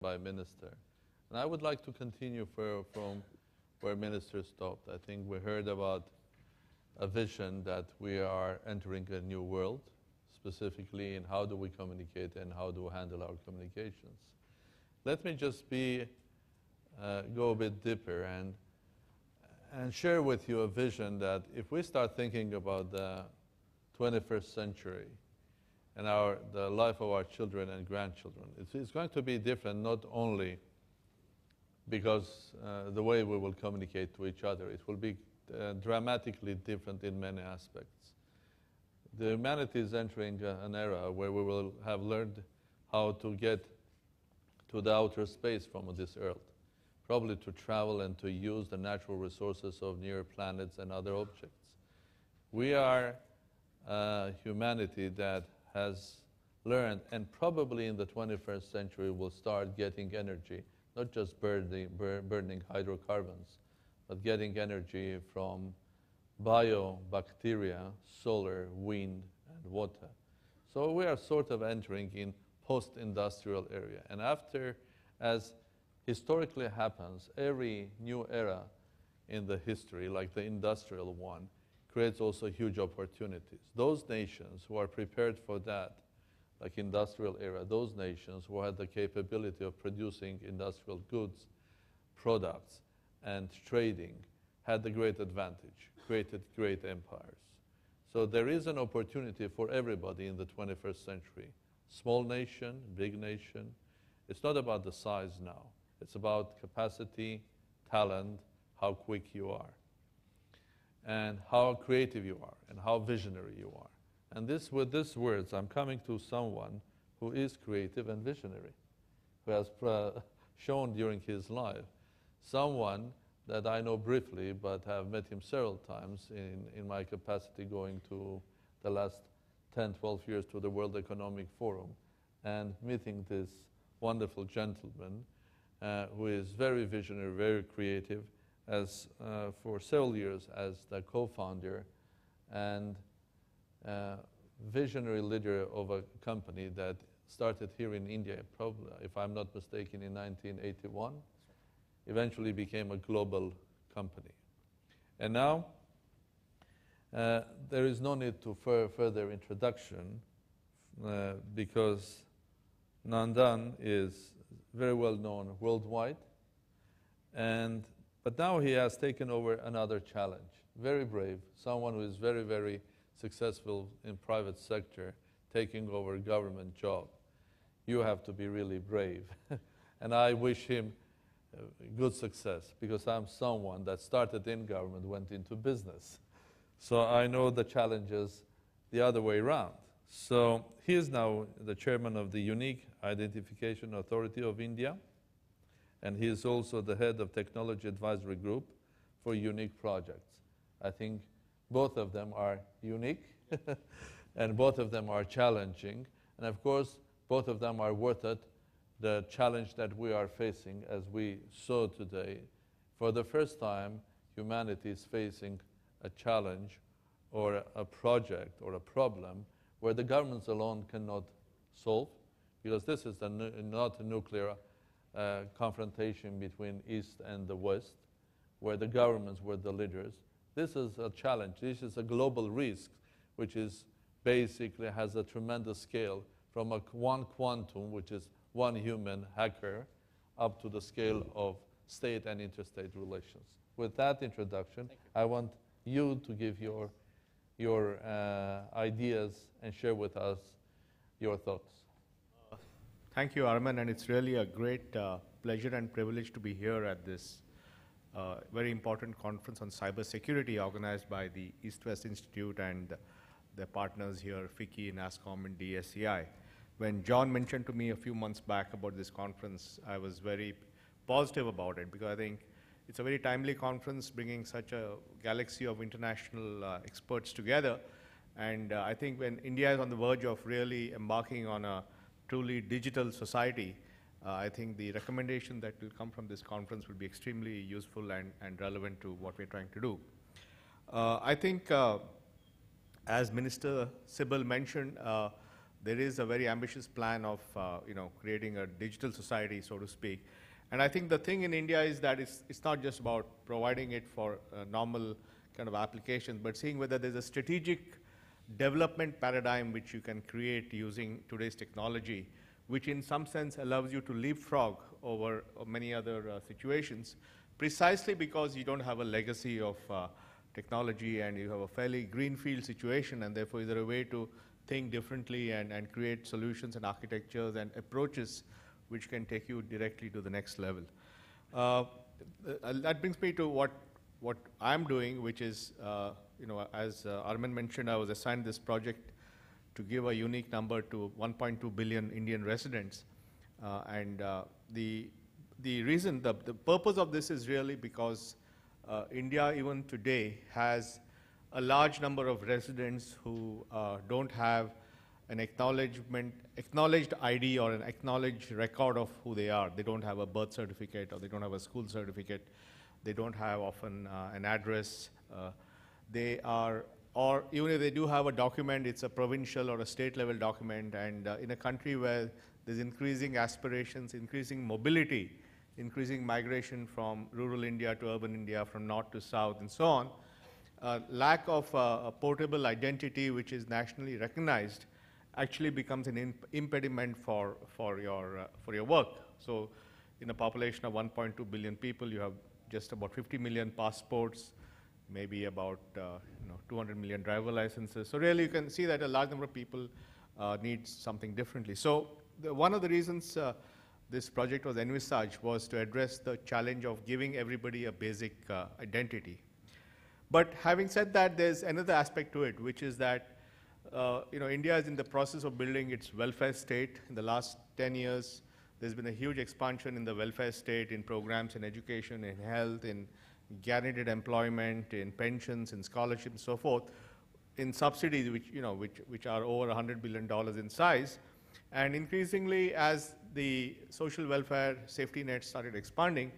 by Minister. And I would like to continue from where Minister stopped. I think we heard about a vision that we are entering a new world, specifically in how do we communicate and how do we handle our communications. Let me just go a bit deeper and share with you a vision that if we start thinking about the 21st century and the life of our children and grandchildren, it's going to be different not only because the way we will communicate to each other, it will be dramatically different in many aspects. The humanity is entering an era where we will have learned how to get to the outer space from this earth, probably to travel and to use the natural resources of near planets and other objects. We are humanity that has learned, and probably in the 21st century will start getting energy, not just burning hydrocarbons, but getting energy from biobacteria, solar, wind, and water. So we are sort of entering in post-industrial area. And after, as historically happens, every new era in the history, like the industrial one, creates also huge opportunities. Those nations who are prepared for that, like industrial era, those nations who had the capability of producing industrial goods, products, and trading, had the great advantage, created great empires. So there is an opportunity for everybody in the 21st century. Small nation, big nation. It's not about the size now. It's about capacity, talent, how quick you are, and how creative you are, and how visionary you are. And with these words, I'm coming to someone who is creative and visionary, who has shown during his life, someone that I know briefly, but have met him several times in my capacity going to the last 10, 12 years to the World Economic Forum, and meeting this wonderful gentleman who is very visionary, very creative, as for several years as the co-founder and visionary leader of a company that started here in India, probably, if I'm not mistaken, in 1981, eventually became a global company. And now, there is no need to further introduction because Nandan is very well known worldwide, but now he has taken over another challenge. Very brave, someone who is very, very successful in private sector, taking over a government job. You have to be really brave. And I wish him good success, because I'm someone that started in government, went into business. So I know the challenges the other way around. So he is now the chairman of the Unique Identification Authority of India, and he is also the head of Technology Advisory Group for Unique Projects. I think both of them are unique, and both of them are challenging, and of course, both of them are worth it. The challenge that we are facing, as we saw today, for the first time, humanity is facing a challenge or a project or a problem where the governments alone cannot solve, because this is not a nuclear confrontation between East and the West, where the governments were the leaders. This is a challenge. This is a global risk, which is basically has a tremendous scale from one quantum, which is one human hacker, up to the scale of state and interstate relations. With that introduction, I want you to give your ideas and share with us your thoughts. Thank you, Arman, and it's really a great pleasure and privilege to be here at this very important conference on cybersecurity organized by the EastWest Institute and their partners here, FICCI, NASCOM, and DSCI. When John mentioned to me a few months back about this conference, I was very positive about it, because I think it's a very timely conference bringing such a galaxy of international experts together. And I think when India is on the verge of really embarking on a truly digital society, I think the recommendation that will come from this conference will be extremely useful and relevant to what we're trying to do. I think, as Minister Sibal mentioned, there is a very ambitious plan of creating a digital society, so to speak. And I think the thing in India is that it's not just about providing it for normal kind of applications, but seeing whether there's a strategic development paradigm which you can create using today's technology, which in some sense allows you to leapfrog over many other situations, precisely because you don't have a legacy of technology and you have a fairly greenfield situation, and therefore is there a way to think differently and create solutions and architectures and approaches which can take you directly to the next level. That brings me to what I'm doing, which is, as Arman mentioned, I was assigned this project to give a unique number to 1.2 billion Indian residents. The reason, the purpose of this is really because India even today has a large number of residents who don't have an acknowledged ID or an acknowledged record of who they are. They don't have a birth certificate, or they don't have a school certificate. They don't have often an address. Or even if they do have a document, it's a provincial or a state level document. And in a country where there's increasing aspirations, increasing mobility, increasing migration from rural India to urban India, from north to south, and so on, lack of a portable identity which is nationally recognized actually becomes an impediment for your work. So in a population of 1.2 billion people, you have just about 50 million passports, maybe about 200 million driver licenses. So really you can see that a large number of people need something differently. So one of the reasons this project was envisaged was to address the challenge of giving everybody a basic identity. But having said that, there's another aspect to it, which is that India is in the process of building its welfare state. In the last 10 years, there's been a huge expansion in the welfare state, in programs in education, in health, in guaranteed employment, in pensions, in scholarships, and so forth, in subsidies which are over $100 billion in size. And increasingly, as the social welfare safety net started expanding,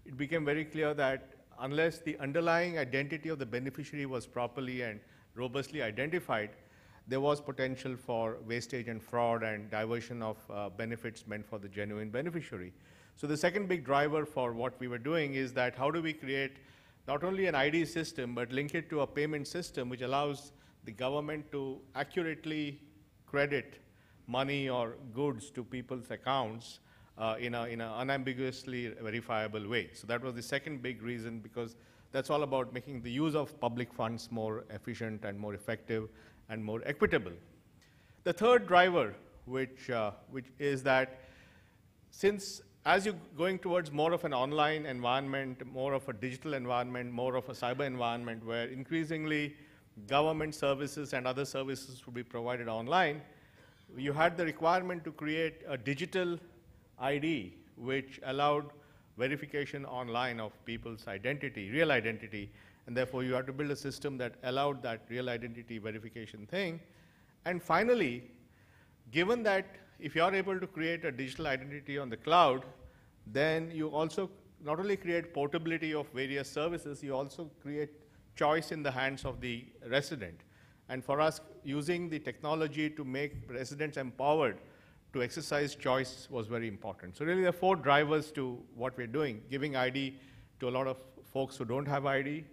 it became very clear that unless the underlying identity of the beneficiary was properly and robustly identified, there was potential for wastage and fraud and diversion of benefits meant for the genuine beneficiary. So the second big driver for what we were doing is that how do we create not only an ID system, but link it to a payment system which allows the government to accurately credit money or goods to people's accounts in an unambiguously verifiable way. So that was the second big reason, because that's all about making the use of public funds more efficient and more effective and more equitable. The third driver, which is that since as you're going towards more of an online environment, more of a digital environment, more of a cyber environment, where increasingly government services and other services will be provided online, you had the requirement to create a digital ID which allowed verification online of people's identity, real identity, and therefore you had to build a system that allowed that real identity verification thing. And finally, given that if you are able to create a digital identity on the cloud, then you also not only create portability of various services, you also create choice in the hands of the resident. And for us, using the technology to make residents empowered to exercise choice was very important. So really there are four drivers to what we're doing: giving ID to a lot of folks who don't have ID,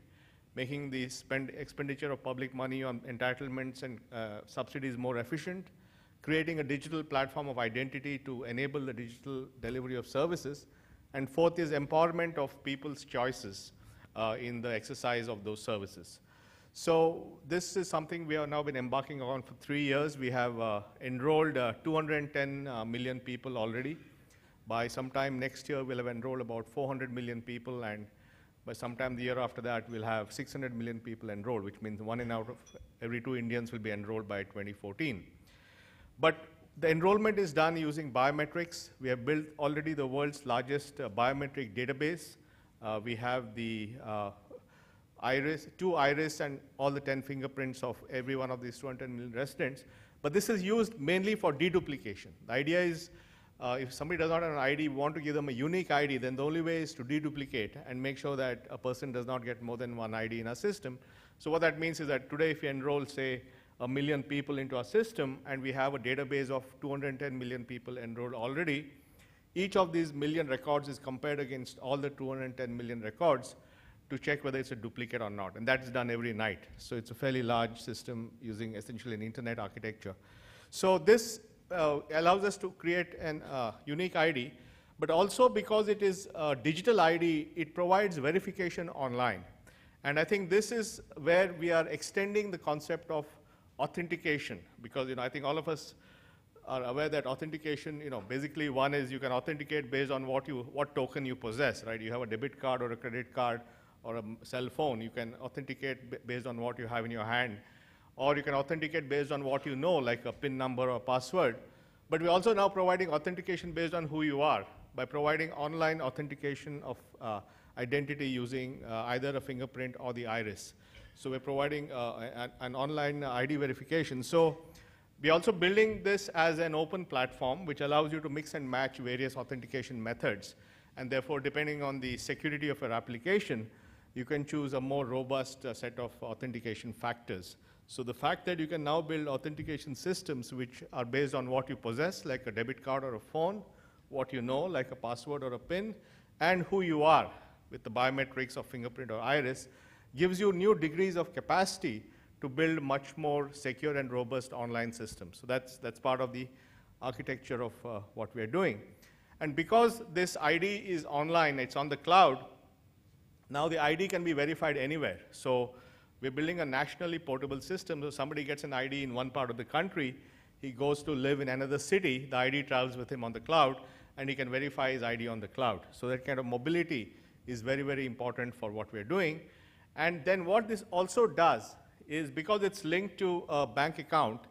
making the expenditure of public money on entitlements and subsidies more efficient, creating a digital platform of identity to enable the digital delivery of services, and fourth is empowerment of people's choices in the exercise of those services. So this is something we have now been embarking on for 3 years. We have enrolled 210 million people already. By sometime next year, we'll have enrolled about 400 million people, and by sometime the year after that, we'll have 600 million people enrolled, which means 1 out of every 2 Indians will be enrolled by 2014. But the enrollment is done using biometrics. We have built already the world's largest biometric database. We have the two iris and all the 10 fingerprints of every one of these 210 million residents. But this is used mainly for deduplication. The idea is if somebody does not have an ID, we want to give them a unique ID, then the only way is to deduplicate and make sure that a person does not get more than one ID in our system. So what that means is that today if you enroll, say, 1 million people into our system, and we have a database of 210 million people enrolled already. Each of these million records is compared against all the 210 million records to check whether it's a duplicate or not, and that's done every night. So it's a fairly large system using essentially an internet architecture. So this allows us to create an unique ID, but also because it is a digital ID, it provides verification online. And I think this is where we are extending the concept of authentication, because I think all of us are aware that authentication, basically one is you can authenticate based on what token you possess, right? You have a debit card or a credit card or a cell phone, you can authenticate based on what you have in your hand, or you can authenticate based on what you know, like a PIN number or password. But we're also now providing authentication based on who you are by providing online authentication of identity using either a fingerprint or the iris. So we're providing an online ID verification. So we're also building this as an open platform, which allows you to mix and match various authentication methods. And therefore, depending on the security of your application, you can choose a more robust set of authentication factors. So the fact that you can now build authentication systems which are based on what you possess, like a debit card or a phone, what you know, like a password or a PIN, and who you are with the biometrics of fingerprint or iris, gives you new degrees of capacity to build much more secure and robust online systems. So that's part of the architecture of what we're doing. And because this ID is online, it's on the cloud, now the ID can be verified anywhere. So we're building a nationally portable system. So somebody gets an ID in one part of the country, he goes to live in another city, the ID travels with him on the cloud, and he can verify his ID on the cloud. So that kind of mobility is very, very important for what we're doing. And then what this also does is, because it's linked to a bank account,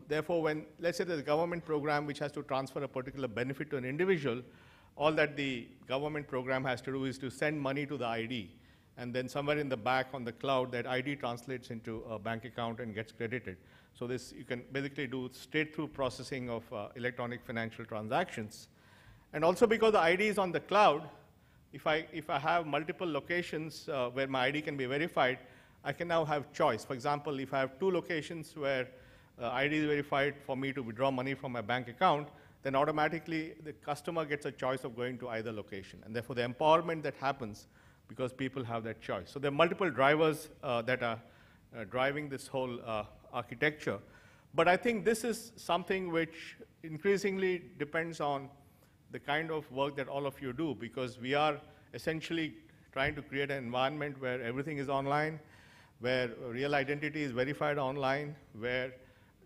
therefore when, let's say there's a government program which has to transfer a particular benefit to an individual, all that the government program has to do is to send money to the ID. And then somewhere in the back on the cloud, that ID translates into a bank account and gets credited. So this, you can basically do straight-through processing of electronic financial transactions. And also because the ID is on the cloud, if I have multiple locations where my ID can be verified, I can now have choice. For example, if I have 2 locations where ID is verified for me to withdraw money from my bank account, then automatically the customer gets a choice of going to either location. And therefore, the empowerment that happens because people have that choice. So there are multiple drivers that are driving this whole architecture. But I think this is something which increasingly depends on the kind of work that all of you do, because we are essentially trying to create an environment where everything is online, where real identity is verified online, where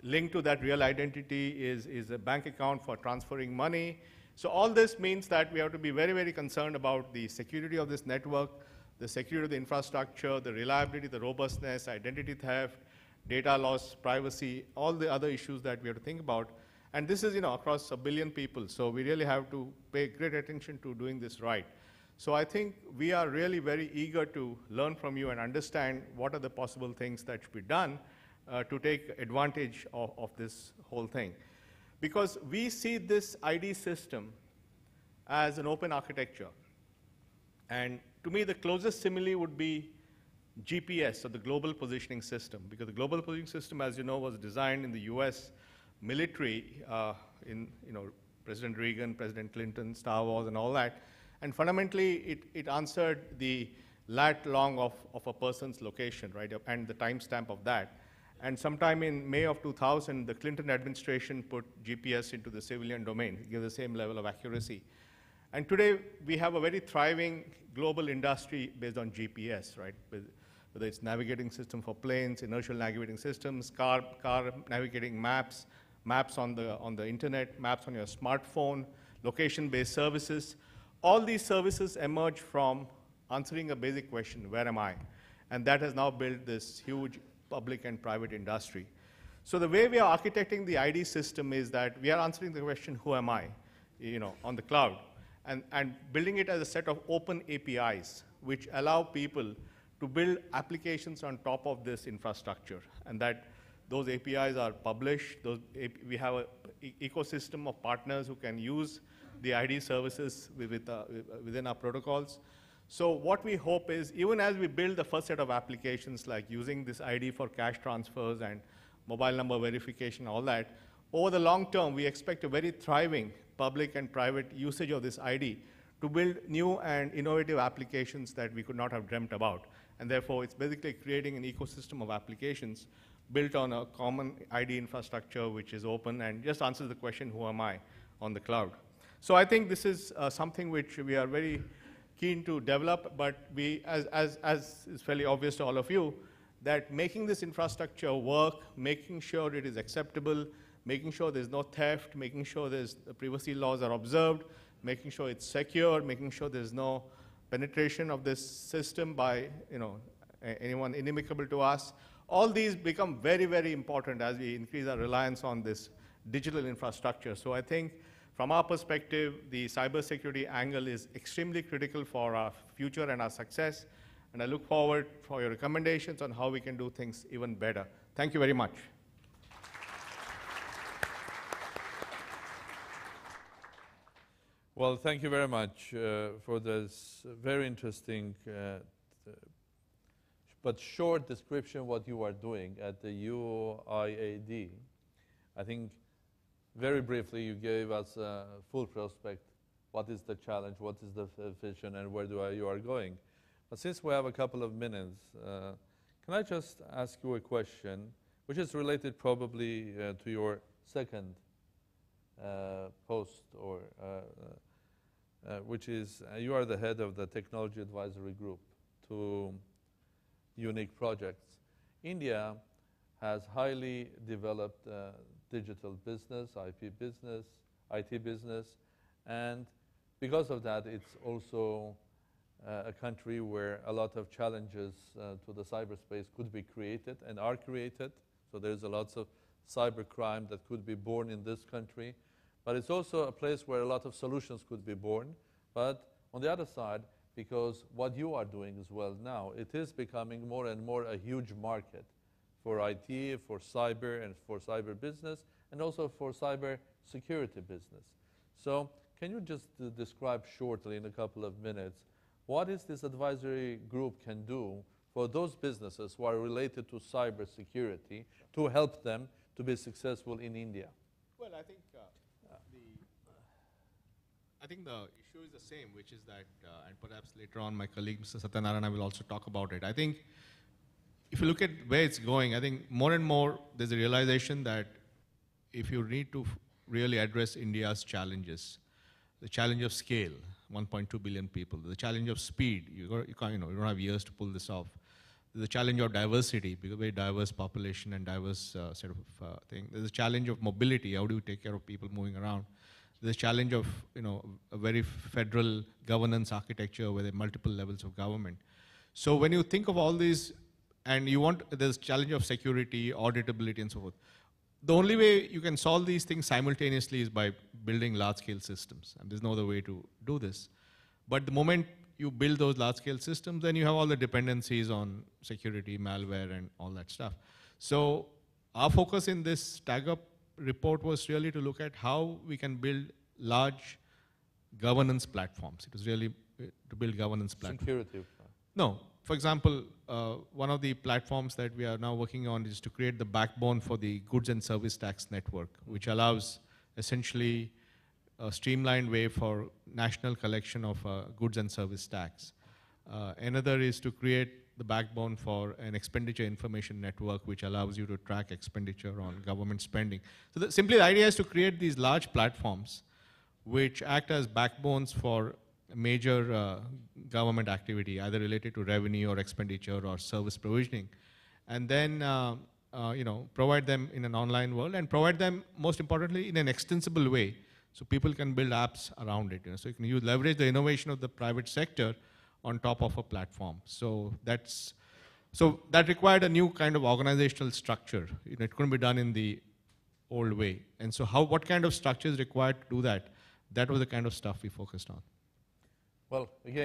linked to that real identity is a bank account for transferring money. So all this means that we have to be very, very concerned about the security of this network, the security of the infrastructure, the reliability, the robustness, identity theft, data loss, privacy, all the other issues that we have to think about. And this is, across 1 billion people. So we really have to pay great attention to doing this right. So I think we are really very eager to learn from you and understand what are the possible things that should be done to take advantage of this whole thing. Because we see this ID system as an open architecture. And to me, the closest simile would be GPS, or the Global Positioning System, because the Global Positioning System, as you know, was designed in the US military in President Reagan, President Clinton, Star Wars, and all that. And fundamentally, it answered the lat long of a person's location, right, and the timestamp of that. And sometime in May of 2000, the Clinton administration put GPS into the civilian domain, give the same level of accuracy. And today, we have a very thriving global industry based on GPS, right? Whether it's navigating system for planes, inertial navigating systems, car navigating maps, maps on the internet, maps on your smartphone, location-based services. All these services emerge from answering a basic question, where am I? And that has now built this huge public and private industry. So the way we are architecting the ID system is that we are answering the question, who am I, on the cloud, and building it as a set of open APIs, which allow people to build applications on top of this infrastructure, and that those APIs are published. We have an ecosystem of partners who can use the ID services within our protocols. So what we hope is, even as we build the first set of applications, like using this ID for cash transfers and mobile number verification, all that, over the long term, we expect a very thriving public and private usage of this ID to build new and innovative applications that we could not have dreamt about. And therefore, it's basically creating an ecosystem of applications built on a common ID infrastructure, which is open and just answers the question, who am I, on the cloud. So I think this is something which we are very keen to develop, but we, as is fairly obvious to all of you, that making this infrastructure work, making sure it is acceptable, making sure there's no theft, making sure the privacy laws are observed, making sure it's secure, making sure there's no penetration of this system by anyone inimical to us. All these become very, very important as we increase our reliance on this digital infrastructure. So I think from our perspective, the cybersecurity angle is extremely critical for our future and our success. And I look forward for your recommendations on how we can do things even better. Thank you very much. Well, thank you very much for this very interesting but short description of what you are doing at the UIAD. I think very briefly you gave us a full prospect. What is the challenge, what is the vision, and where you are going. But since we have a couple of minutes, can I just ask you a question, which is related probably to your second post, or which is you are the head of the Technology Advisory Group to unique projects. India has highly developed digital business, IT business, and because of that, it's also a country where a lot of challenges to the cyberspace could be created and are created. So there's a lot of cybercrime that could be born in this country. But it's also a place where a lot of solutions could be born. But on the other side, because what you are doing as well now, it is becoming more and more a huge market for IT, for cyber, and for cyber business, and also for cyber security business. So can you just describe shortly in a couple of minutes, what is this advisory group can do for those businesses who are related to cybersecurity to help them to be successful in India? Well, I think the issue is the same, which is that, and perhaps later on my colleague Mr. Satyanarayana will also talk about it. I think if you look at where it's going, I think more and more there's a realization that if you need to really address India's challenges, the challenge of scale, 1.2 billion people, the challenge of speed, you don't have years to pull this off. There's a challenge of diversity, because very diverse population and diverse set of thing. There's a challenge of mobility, how do you take care of people moving around? There's a challenge of a very federal governance architecture where there are multiple levels of government. So when you think of all these, and there's challenge of security, auditability, and so forth. The only way you can solve these things simultaneously is by building large-scale systems, and there's no other way to do this. But the moment you build those large-scale systems, then you have all the dependencies on security, malware, and all that stuff. So our focus in this tag-up report was really to look at how we can build large governance platforms. It was really to build governance platforms. Security. No. For example, one of the platforms that we are now working on is to create the backbone for the goods and service tax network, which allows essentially a streamlined way for national collection of goods and service tax. Another is to create the backbone for an expenditure information network, which allows you to track expenditure on government spending. So simply the idea is to create these large platforms which act as backbones for major government activity, either related to revenue or expenditure or service provisioning, and then provide them in an online world, and provide them, most importantly, in an extensible way, so people can build apps around it. So you can leverage the innovation of the private sector on top of a platform. So that required a new kind of organizational structure. It couldn't be done in the old way. And so what kind of structure is required to do that? That was the kind of stuff we focused on. Well, again,